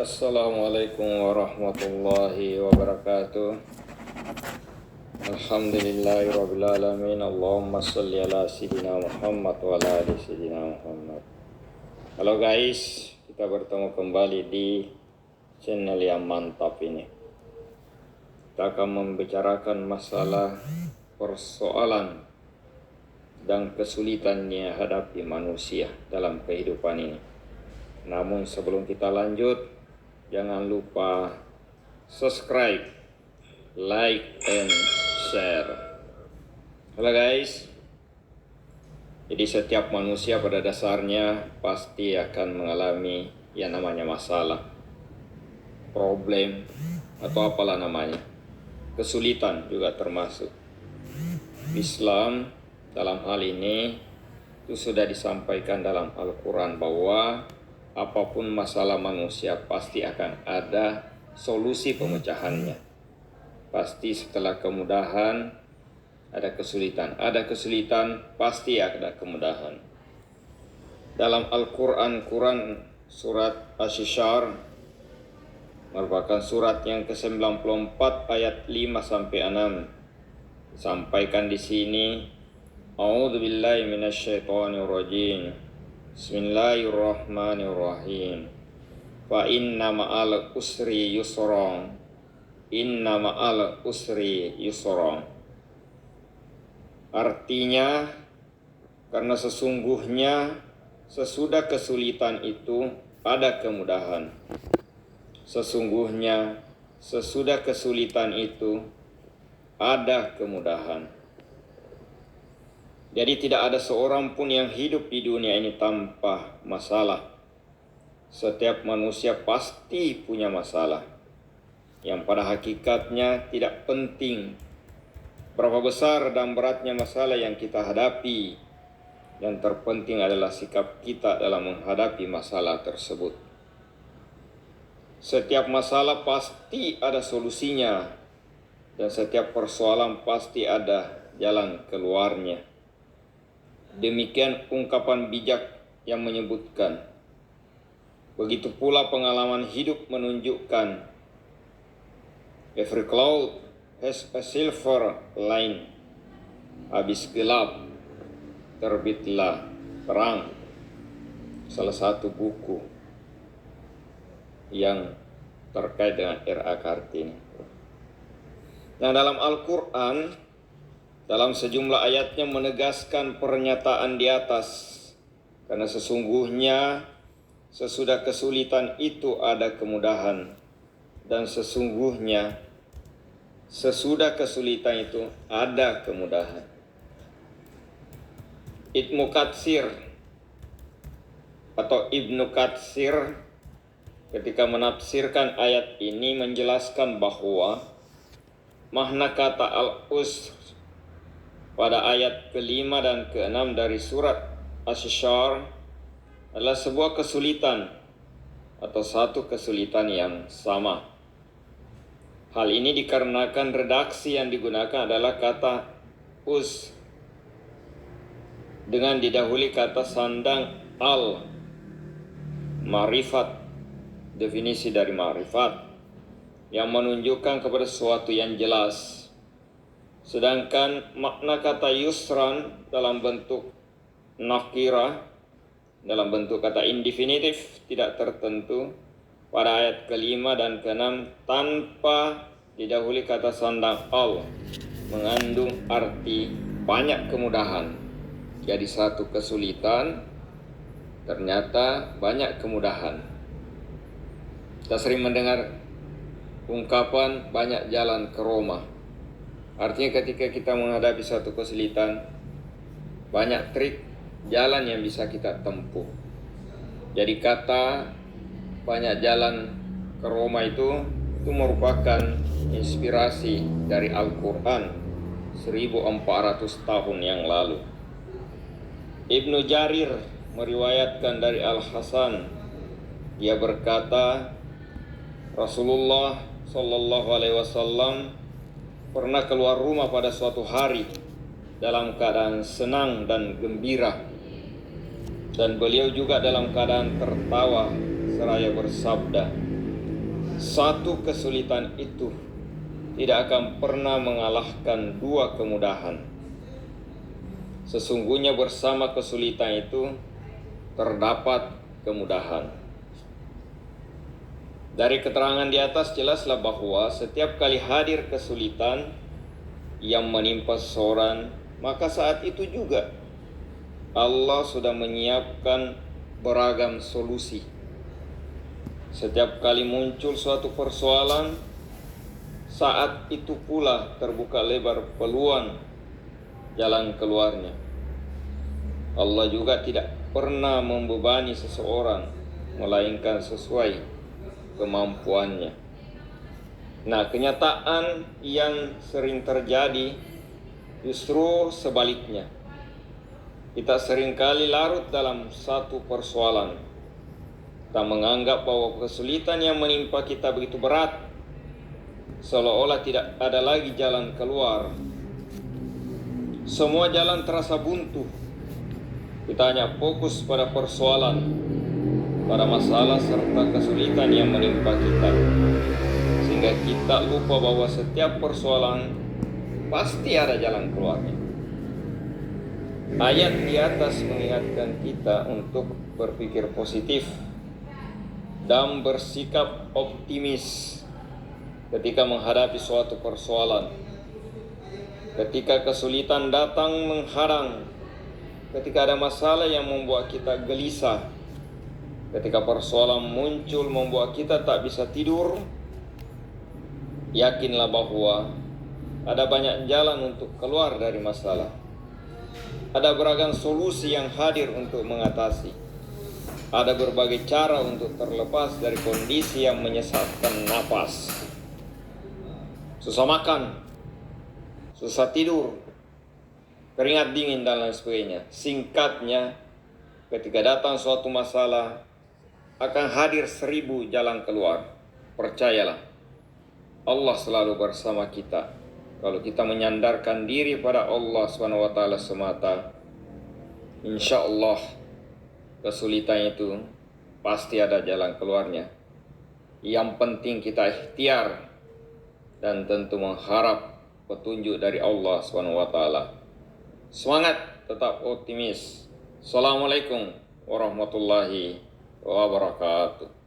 Assalamualaikum warahmatullahi wabarakatuh. Alhamdulillahirabbil alamin. Allahumma shalli ala sayyidina Muhammad wa ala ali sayyidina Muhammad. Halo guys, kita bertemu kembali di channel yang mantap ini. Kita akan membicarakan masalah persoalan dan kesulitan yang hadapi manusia dalam kehidupan ini. Namun sebelum kita lanjut, jangan lupa subscribe, like, and share. Halo guys, jadi setiap manusia pada dasarnya pasti akan mengalami yang namanya masalah, problem, atau apalah namanya. Kesulitan juga termasuk. Islam dalam hal ini itu sudah disampaikan dalam Al-Quran bahwa apapun masalah manusia pasti akan ada solusi pemecahannya. Pasti setelah kemudahan ada kesulitan. Ada kesulitan pasti ada kemudahan. Dalam Al-Quran, surat Asy-Syarr merupakan surat yang ke-94 ayat 5-6. Sampaikan di sini, A'udzubillahi minasyaitonirrajim. Bismillahirrahmanirrahim. Fa inna ma'al usri yusra. Inna ma'al usri yusra. Artinya, karena sesungguhnya sesudah kesulitan itu ada kemudahan. Sesungguhnya sesudah kesulitan itu ada kemudahan. Jadi tidak ada seorang pun yang hidup di dunia ini tanpa masalah. Setiap manusia pasti punya masalah, yang pada hakikatnya tidak penting berapa besar dan beratnya masalah yang kita hadapi. Yang terpenting adalah sikap kita dalam menghadapi masalah tersebut. Setiap masalah pasti ada solusinya, dan setiap persoalan pasti ada jalan keluarnya. Demikian ungkapan bijak yang menyebutkan. Begitu pula pengalaman hidup menunjukkan, every cloud has a silver line. Habis gelap, terbitlah terang. Salah satu buku yang terkait dengan R.A. Kartini. Nah, dalam Al-Quran, dalam sejumlah ayatnya menegaskan pernyataan di atas. Karena sesungguhnya sesudah kesulitan itu ada kemudahan. Dan sesungguhnya sesudah kesulitan itu ada kemudahan. Ibnu Katsir atau Ibnu Katsir ketika menafsirkan ayat ini menjelaskan bahwa makna kata al-usr pada ayat ke-5 dan ke-6 dari surat Asy-Syarr adalah sebuah kesulitan atau satu kesulitan yang sama. Hal ini dikarenakan redaksi yang digunakan adalah kata us dengan didahului kata sandang al, ma'rifat, definisi dari ma'rifat, yang menunjukkan kepada sesuatu yang jelas. Sedangkan makna kata yusran dalam bentuk nakirah, dalam bentuk kata indefinitif tidak tertentu pada ayat ke-5 dan ke-6 tanpa didahului kata sandang al, mengandung arti banyak kemudahan. Jadi satu kesulitan ternyata banyak kemudahan. Kita sering mendengar ungkapan banyak jalan ke Roma. Artinya ketika kita menghadapi satu kesulitan, banyak trik jalan yang bisa kita tempuh. Jadi kata banyak jalan ke Roma itu merupakan inspirasi dari Al-Quran 1400 tahun yang lalu. Ibnu Jarir meriwayatkan dari Al-Hasan, dia berkata, Rasulullah Shallallahu Alaihi Wasallam pernah keluar rumah pada suatu hari dalam keadaan senang dan gembira, dan beliau juga dalam keadaan tertawa seraya bersabda, Satu kesulitan itu tidak akan pernah mengalahkan dua kemudahan. Sesungguhnya bersama kesulitan itu terdapat kemudahan. Dari keterangan di atas jelaslah bahwa setiap kali hadir kesulitan yang menimpa seseorang, maka saat itu juga Allah sudah menyiapkan beragam solusi. Setiap kali muncul suatu persoalan, saat itu pula terbuka lebar peluang jalan keluarnya. Allah juga tidak pernah membebani seseorang, melainkan sesuai kemampuannya. Nah, kenyataan yang sering terjadi justru sebaliknya. Kita seringkali larut dalam satu persoalan. Kita menganggap bahwa kesulitan yang menimpa kita begitu berat, seolah-olah tidak ada lagi jalan keluar. Semua jalan terasa buntu. Kita hanya fokus pada persoalan, pada masalah serta kesulitan yang menimpa kita, sehingga kita lupa bahwa setiap persoalan pasti ada jalan keluarnya. Ayat di atas mengingatkan kita untuk berpikir positif dan bersikap optimis ketika menghadapi suatu persoalan. Ketika kesulitan datang menghadang, ketika ada masalah yang membuat kita gelisah, ketika persoalan muncul membuat kita tak bisa tidur, yakinlah bahwa ada banyak jalan untuk keluar dari masalah. Ada beragam solusi yang hadir untuk mengatasi. Ada berbagai cara untuk terlepas dari kondisi yang menyesatkan napas. Susah makan, susah tidur, keringat dingin dan lain sebagainya. Singkatnya, ketika datang suatu masalah, akan hadir 1000 jalan keluar. Percayalah, Allah selalu bersama kita. Kalau kita menyandarkan diri pada Allah SWT semata, insya Allah kesulitan itu pasti ada jalan keluarnya. Yang penting kita ikhtiar dan tentu mengharap petunjuk dari Allah SWT. Semangat, tetap optimis. Assalamualaikum warahmatullahi wabarakatuh.